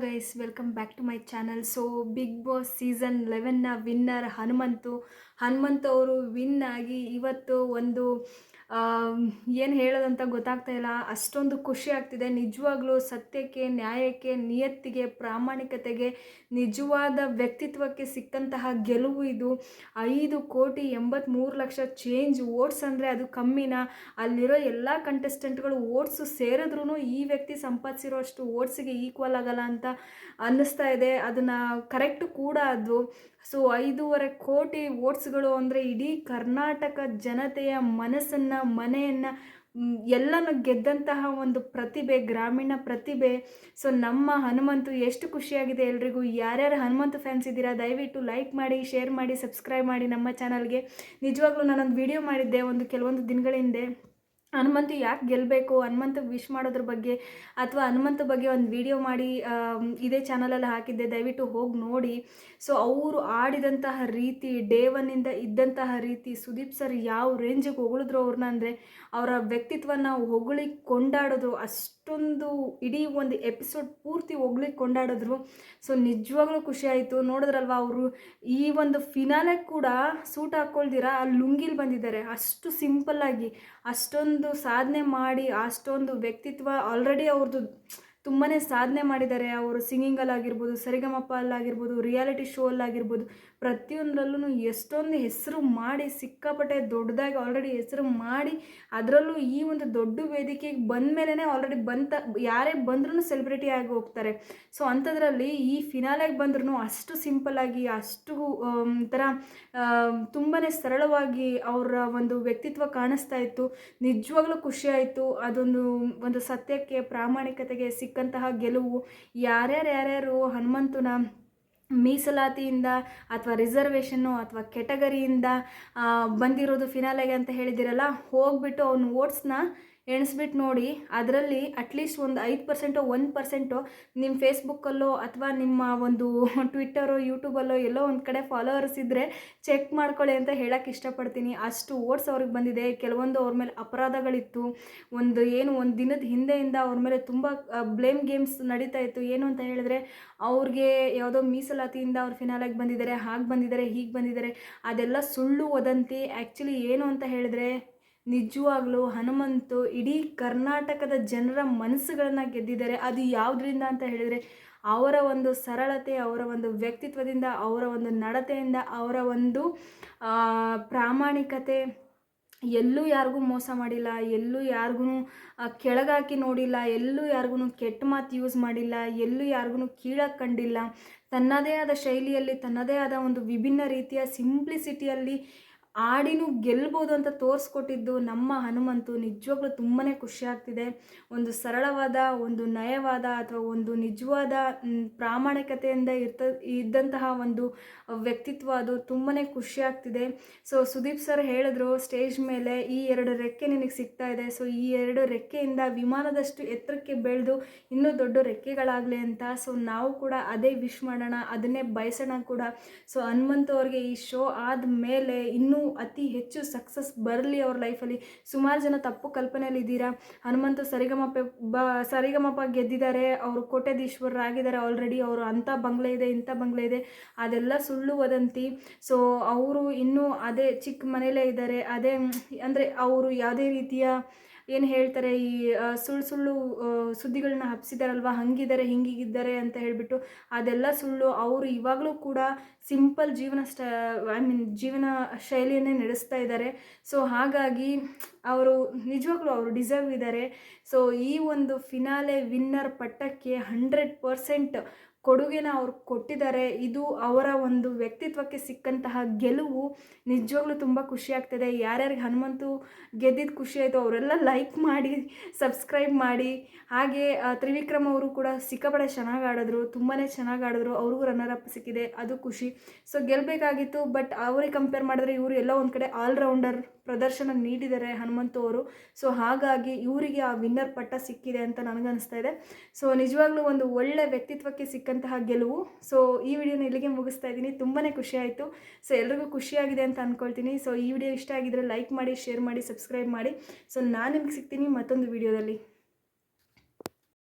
Guys, welcome back to my channel. So big boss season 11ನ winner Hanumanth ಅವರು win ಆಗಿ ಇವತ್ತು ಒಂದು ಏನು ಹೇಳೋದಂತ ಗೊತ್ತಾಗ್ತಾ ಇಲ್ಲ. ಅಷ್ಟೊಂದು ಖುಷಿ ಆಗ್ತಿದೆ ನಿಜವಾಗ್ಲೂ. ಸತ್ಯಕ್ಕೆ, ನ್ಯಾಯಕ್ಕೆ, ನಿಯತ್ತಿಗೆ, ಪ್ರಾಮಾಣಿಕತೆಗೆ, ನಿಜವಾದ ವ್ಯಕ್ತಿತ್ವಕ್ಕೆ ಸಿಕ್ಕಂತಹ ಗೆಲುವು ಇದು. 5,83,00,000 ಚೇಂಜ್ ವೋಟ್ಸ್ ಅಂದರೆ ಅದು ಕಮ್ಮಿನ? ಅಲ್ಲಿರೋ ಎಲ್ಲ ಕಂಟೆಸ್ಟೆಂಟ್ಗಳು ವೋಟ್ಸು ಸೇರಿದ್ರೂ ಈ ವ್ಯಕ್ತಿ ಸಂಪಾದಿಸಿರೋ ಅಷ್ಟು ವೋಟ್ಸಿಗೆ ಈಕ್ವಲ್ ಆಗಲ್ಲ ಅಂತ ಅನ್ನಿಸ್ತಾ ಇದೆ. ಅದನ್ನು ಕರೆಕ್ಟ್ ಕೂಡ ಅದು. ಸೊ 5.5 ಕೋಟಿ ವೋಟ್ಸ್ಗಳು ಅಂದರೆ ಇಡೀ ಕರ್ನಾಟಕ ಜನತೆಯ ಮನಸ್ಸನ್ನು, ಮನೆಯನ್ನು ಎಲ್ಲನೂ ಗೆದ್ದಂತಹ ಒಂದು ಪ್ರತಿಭೆ, ಗ್ರಾಮೀಣ ಪ್ರತಿಭೆ. ಸೊ ನಮ್ಮ ಹನುಮಂತು ಎಷ್ಟು ಖುಷಿಯಾಗಿದೆ ಎಲ್ರಿಗೂ. ಯಾರ್ಯಾರು ಹನುಮಂತು ಫ್ಯಾನ್ಸ್ ಇದ್ದೀರಾ ದಯವಿಟ್ಟು ಲೈಕ್ ಮಾಡಿ, ಶೇರ್ ಮಾಡಿ, ಸಬ್ಸ್ಕ್ರೈಬ್ ಮಾಡಿ ನಮ್ಮ ಚಾನಲ್ಗೆ. ನಿಜವಾಗ್ಲೂ ನಾನೊಂದು ವಿಡಿಯೋ ಮಾಡಿದ್ದೆ ಕೆಲವೊಂದು ದಿನಗಳ ಹಿಂದೆ. ಹನುಮಂತು ಯಾಕೆ ಗೆಲ್ಲಬೇಕು, ಹನುಮಂತಗೆ ವಿಶ್ ಮಾಡೋದ್ರ ಬಗ್ಗೆ ಅಥವಾ ಹನುಮಂತ ಬಗ್ಗೆ ಒಂದು ವಿಡಿಯೋ ಮಾಡಿ ಇದೇ ಚಾನಲಲ್ಲಿ ಹಾಕಿದ್ದೆ, ದಯವಿಟ್ಟು ಹೋಗಿ ನೋಡಿ. ಸೊ ಅವರು ಆಡಿದಂತಹ ರೀತಿ, ಡೇ ಒನ್ನಿಂದ ಇದ್ದಂತಹ ರೀತಿ, ಸುದೀಪ್ ಸರ್ ಯಾವ ರೇಂಜಿಗೆ ಹೊಗಳಿದ್ರು ಅವ್ರನ್ನ ಅಂದರೆ ಅವರ ವ್ಯಕ್ತಿತ್ವನ ಹೊಗಳಿ ಕೊಂಡಾಡೋದು. ಅಷ್ಟೊಂದು ಇಡೀ ಒಂದು ಎಪಿಸೋಡ್ ಪೂರ್ತಿ ಹೊಗಳಿ ಕೊಂಡಾಡಿದ್ರು. ಸೊ ನಿಜವಾಗ್ಲೂ ಖುಷಿ ಆಯಿತು. ನೋಡಿದ್ರಲ್ವ, ಅವರು ಈ ಒಂದು ಫಿನಾಲೆ ಕೂಡ ಸೂಟ್ ಹಾಕ್ಕೊಳ್ದಿರ ಆ ಲುಂಗಿಲ್ ಬಂದಿದ್ದಾರೆ. ಅಷ್ಟು ಸಿಂಪಲ್ಲಾಗಿ ಅಷ್ಟೊಂದು ಸಾಧನೆ ಮಾಡಿ, ಅಷ್ಟೊಂದು ವ್ಯಕ್ತಿತ್ವ ಆಲ್ರೆಡಿ ಅವ್ರದ್ದು ತುಂಬಾ ಸಾಧನೆ ಮಾಡಿದ್ದಾರೆ. ಅವರು ಸಿಂಗಿಂಗಲ್ಲಾಗಿರ್ಬೋದು, ಸರಿಗಮಪ ಅಲ್ಲಾಗಿರ್ಬೋದು, ರಿಯಾಲಿಟಿ ಶೋ ಅಲ್ಲಾಗಿರ್ಬೋದು, ಪ್ರತಿಯೊಂದರಲ್ಲೂ ಎಷ್ಟೊಂದು ಹೆಸರು ಮಾಡಿ, ಸಿಕ್ಕಾಪಟ್ಟೆ ದೊಡ್ಡದಾಗಿ ಆಲ್ರೆಡಿ ಹೆಸರು ಮಾಡಿ, ಅದರಲ್ಲೂ ಈ ಒಂದು ದೊಡ್ಡ ವೇದಿಕೆಗೆ ಬಂದ ಮೇಲೇ ಆಲ್ರೆಡಿ ಯಾರೇ ಬಂದ್ರೂ ಸೆಲೆಬ್ರಿಟಿ ಆಗಿ ಹೋಗ್ತಾರೆ. ಸೊ ಅಂಥದ್ರಲ್ಲಿ ಈ ಫಿನಾಲೆಗೆ ಬಂದ್ರೂ ಅಷ್ಟು ಸಿಂಪಲ್ಲಾಗಿ, ಅಷ್ಟು ಥರ ತುಂಬಾ ಸರಳವಾಗಿ ಅವರ ಒಂದು ವ್ಯಕ್ತಿತ್ವ ಕಾಣಿಸ್ತಾ ಇತ್ತು. ನಿಜವಾಗ್ಲೂ ಖುಷಿ ಆಯಿತು. ಒಂದು ಸತ್ಯಕ್ಕೆ, ಪ್ರಾಮಾಣಿಕತೆಗೆ ಸಿಕ್ಕಂತಹ ಗೆಲುವು. ಯಾರ್ಯಾರು ಹನುಮಂತನ ಮೀಸಲಾತಿಯಿಂದ ಅಥವಾ ರಿಸರ್ವೇಷನ್ನು ಅಥವಾ ಕೆಟಗರಿಯಿಂದ ಬಂದಿರೋದು ಫಿನಾಲೆಗೆ ಅಂತ ಹೇಳಿದಿರಲ್ಲ, ಹೋಗ್ಬಿಟ್ಟು ಅವನು ಓಟ್ಸ್ನ ಎಣಿಸ್ಬಿಟ್ಟು ನೋಡಿ. ಅದರಲ್ಲಿ ಅಟ್ಲೀಸ್ಟ್ ಒಂದು 5%, 1% ನಿಮ್ಮ ಫೇಸ್ಬುಕ್ಕಲ್ಲೋ ಅಥವಾ ನಿಮ್ಮ ಒಂದು ಟ್ವಿಟ್ಟರೋ, ಯೂಟ್ಯೂಬಲ್ಲೋ ಎಲ್ಲೋ ಒಂದು ಕಡೆ ಫಾಲೋವರ್ಸ್ ಇದ್ದರೆ ಚೆಕ್ ಮಾಡ್ಕೊಳ್ಳಿ ಅಂತ ಹೇಳೋಕ್ಕೆ ಇಷ್ಟಪಡ್ತೀನಿ. ಅಷ್ಟು ಓಟ್ಸ್ ಅವ್ರಿಗೆ ಬಂದಿದೆ. ಕೆಲವೊಂದು ಅವ್ರ ಮೇಲೆ ಅಪರಾಧಗಳಿತ್ತು. ಒಂದು ದಿನದ ಹಿಂದೆಯಿಂದ ಅವ್ರ ಮೇಲೆ ತುಂಬ ಬ್ಲೇಮ್ ಗೇಮ್ಸ್ ನಡೀತಾ ಇತ್ತು. ಏನು ಅಂತ ಹೇಳಿದ್ರೆ, ಅವ್ರಿಗೆ ಯಾವುದೋ ಮೀಸಲಾತಿಯಿಂದ ಅವ್ರು ಫಿನಾಲೆಗೆ ಬಂದಿದ್ದಾರೆ, ಹಾಗೆ ಬಂದಿದ್ದಾರೆ, ಹೀಗೆ ಬಂದಿದ್ದಾರೆ. ಅದೆಲ್ಲ ಸುಳ್ಳು ವದಂತಿ. ಆ್ಯಕ್ಚುಲಿ ಏನು ಅಂತ ಹೇಳಿದ್ರೆ, ನಿಜವಾಗ್ಲೂ ಹನುಮಂತು ಇಡೀ ಕರ್ನಾಟಕದ ಜನರ ಮನಸ್ಸುಗಳನ್ನು ಗೆದ್ದಿದ್ದಾರೆ. ಅದು ಯಾವುದರಿಂದ ಅಂತ ಹೇಳಿದರೆ, ಅವರ ಒಂದು ಸರಳತೆ, ಅವರ ಒಂದು ವ್ಯಕ್ತಿತ್ವದಿಂದ, ಅವರ ಒಂದು ನಡತೆಯಿಂದ, ಅವರ ಒಂದು ಪ್ರಾಮಾಣಿಕತೆ. ಎಲ್ಲೂ ಯಾರಿಗೂ ಮೋಸ ಮಾಡಿಲ್ಲ, ಎಲ್ಲೂ ಯಾರಿಗೂ ಕೆಳಗಾಕಿ ನೋಡಿಲ್ಲ, ಎಲ್ಲೂ ಯಾರಿಗೂ ಕೆಟ್ಟ ಮಾತು ಯೂಸ್ ಮಾಡಿಲ್ಲ, ಎಲ್ಲೂ ಯಾರಿಗೂ ಕೀಳಾಗಿ ಕಂಡಿಲ್ಲ. ತನ್ನದೇ ಆದ ಶೈಲಿಯಲ್ಲಿ, ತನ್ನದೇ ಆದ ಒಂದು ವಿಭಿನ್ನ ರೀತಿಯ ಸಿಂಪ್ಲಿಸಿಟಿಯಲ್ಲಿ ಆಡಿನೂ ಗೆಲ್ಬೋದು ಅಂತ ತೋರಿಸ್ಕೊಟ್ಟಿದ್ದು ನಮ್ಮ ಹನುಮಂತು. ನಿಜವಾಗ್ಲೂ ತುಂಬಾ ಖುಷಿ ಆಗ್ತಿದೆ. ಒಂದು ಸರಳವಾದ, ಒಂದು ನಯವಾದ ಅಥವಾ ಒಂದು ನಿಜವಾದ ಪ್ರಾಮಾಣಿಕತೆಯಿಂದ ಇದ್ದಂತಹ ಒಂದು ವ್ಯಕ್ತಿತ್ವ. ಅದು ತುಂಬಾ ಖುಷಿ ಆಗ್ತಿದೆ. ಸೊ ಸುದೀಪ್ ಸರ್ ಹೇಳಿದ್ರು ಸ್ಟೇಜ್ ಮೇಲೆ, ಈ 2 ರೆಕ್ಕೆ ನಿನಗೆ ಸಿಗ್ತಾ ಇದೆ. ಸೊ ಈ 2 ರೆಕ್ಕೆಯಿಂದ ವಿಮಾನದಷ್ಟು ಎತ್ತರಕ್ಕೆ ಬೆಳೆದು ಇನ್ನೂ ದೊಡ್ಡ ರೆಕ್ಕೆಗಳಾಗಲಿ ಅಂತ. ಸೊ ನಾವು ಕೂಡ ಅದೇ ವಿಶ್ ಮಾಡೋಣ, ಅದನ್ನೇ ಬಯಸೋಣ ಕೂಡ. ಸೊ ಹನುಮಂತು ಅವ್ರಿಗೆ ಈ ಶೋ ಆದಮೇಲೆ ಇನ್ನೂ ಅತಿ ಹೆಚ್ಚು ಸಕ್ಸಸ್ ಬರಲಿ ಅವ್ರ ಲೈಫಲ್ಲಿ. ಸುಮಾರು ಜನ ತಪ್ಪು ಕಲ್ಪನೆಯಲ್ಲಿ ಇದ್ದೀರಾ. ಹನುಮಂತು ಸರಿಗಮಪ ಗೆದ್ದಿದ್ದಾರೆ, ಅವರು ಕೋಟ್ಯಾಧೀಶ್ವರರಾಗಿದ್ದಾರೆ ಆಲ್ರೆಡಿ, ಅವರು ಅಂಥ ಬಂಗ್ಲೆ ಇದೆ, ಇಂಥ ಬಂಗ್ಲೆ ಇದೆ, ಅದೆಲ್ಲ ಸುಳ್ಳು ವದಂತಿ. ಸೊ ಅವರು ಇನ್ನೂ ಅದೇ ಚಿಕ್ಕ ಮನೆಯಲ್ಲೇ ಇದ್ದಾರೆ. ಅದೇ ಅಂದರೆ ಅವರು ಯಾವುದೇ ರೀತಿಯ ಏನು ಹೇಳ್ತಾರೆ, ಈ ಸುಳ್ಳು ಸುದ್ದಿಗಳನ್ನ ಹಬ್ಸಿದಾರಲ್ವ, ಹಂಗಿದ್ದಾರೆ, ಹಿಂಗಿದ್ದಾರೆ ಅಂತ ಹೇಳಿಬಿಟ್ಟು, ಅದೆಲ್ಲ ಸುಳ್ಳು. ಅವರು ಇವಾಗಲೂ ಕೂಡ ಸಿಂಪಲ್ ಜೀವನ ಶೈಲಿಯನ್ನೇ ನಡೆಸ್ತಾ ಇದ್ದಾರೆ. ಸೊ ಹಾಗಾಗಿ ಅವರು ನಿಜವಾಗ್ಲೂ ಅವರು ಡಿಸರ್ವ್ ಇದ್ದಾರೆ. ಸೊ ಈ ಒಂದು ಫಿನಾಲೆ ವಿನ್ನರ್ ಪಟ್ಟಕ್ಕೆ 100% ಕೊಡುಗೆನ ಅವ್ರು ಕೊಟ್ಟಿದ್ದಾರೆ. ಇದು ಅವರ ಒಂದು ವ್ಯಕ್ತಿತ್ವಕ್ಕೆ ಸಿಕ್ಕಂತಹ ಗೆಲುವು. ನಿಜವಾಗ್ಲೂ ತುಂಬ ಖುಷಿ ಆಗ್ತದೆ. ಯಾರ್ಯಾರಿಗೆ ಹನುಮಂತು ಗೆದ್ದಿದ್ದು ಖುಷಿ ಆಯಿತು ಅವರೆಲ್ಲ ಲೈಕ್ ಮಾಡಿ, ಸಬ್ಸ್ಕ್ರೈಬ್ ಮಾಡಿ. ಹಾಗೆ ತ್ರಿವಿಕ್ರಮ್ ಅವರು ಕೂಡ ಸಿಕ್ಕಾಪಟ್ಟೆ ಚೆನ್ನಾಗಿ ಆಡಿದ್ರು, ತುಂಬಾ ಚೆನ್ನಾಗಿ ಆಡಿದ್ರು. ಅವ್ರಿಗೂ ರನ್ನರ್ ಅಪ್ ಸಿಕ್ಕಿದೆ, ಅದು ಖುಷಿ. ಸೊ ಗೆಲ್ಲಬೇಕಾಗಿತ್ತು, ಬಟ್ ಅವ್ರಿಗೆ ಕಂಪೇರ್ ಮಾಡಿದ್ರೆ ಇವರು ಎಲ್ಲೋ ಒಂದು ಕಡೆ ಆಲ್ರೌಂಡರ್ ಪ್ರದರ್ಶನ ನೀಡಿದ್ದಾರೆ ಹನುಮಂತು ಅವರು. ಸೊ ಹಾಗಾಗಿ ಇವರಿಗೆ ಆ ವಿನ್ನರ್ ಪಟ್ಟ ಸಿಕ್ಕಿದೆ ಅಂತ ನನಗನ್ನಿಸ್ತಾ ಇದೆ. ಸೊ ನಿಜವಾಗ್ಲೂ ಒಂದು ಒಳ್ಳೆ ವ್ಯಕ್ತಿತ್ವಕ್ಕೆ ಸಿಕ್ಕಂತಹ ಗೆಲುವು. ಸೊ ಈ ವಿಡಿಯೋನ ಇಲ್ಲಿಗೆ ಮುಗಿಸ್ತಾ ಇದ್ದೀನಿ. ತುಂಬಾ ಖುಷಿ ಆಯಿತು. ಸೊ ಎಲ್ರಿಗೂ ಖುಷಿಯಾಗಿದೆ ಅಂತ ಅಂದ್ಕೊಳ್ತೀನಿ. ಸೊ ಈ ವಿಡಿಯೋ ಇಷ್ಟ ಆಗಿದ್ರೆ ಲೈಕ್ ಮಾಡಿ, ಶೇರ್ ಮಾಡಿ, ಸಬ್ಸ್ಕ್ರೈಬ್ ಮಾಡಿ. ಸೊ ನಾನು ನಿಮ್ಗೆ ಸಿಗ್ತೀನಿ ಮತ್ತೊಂದು ವಿಡಿಯೋದಲ್ಲಿ.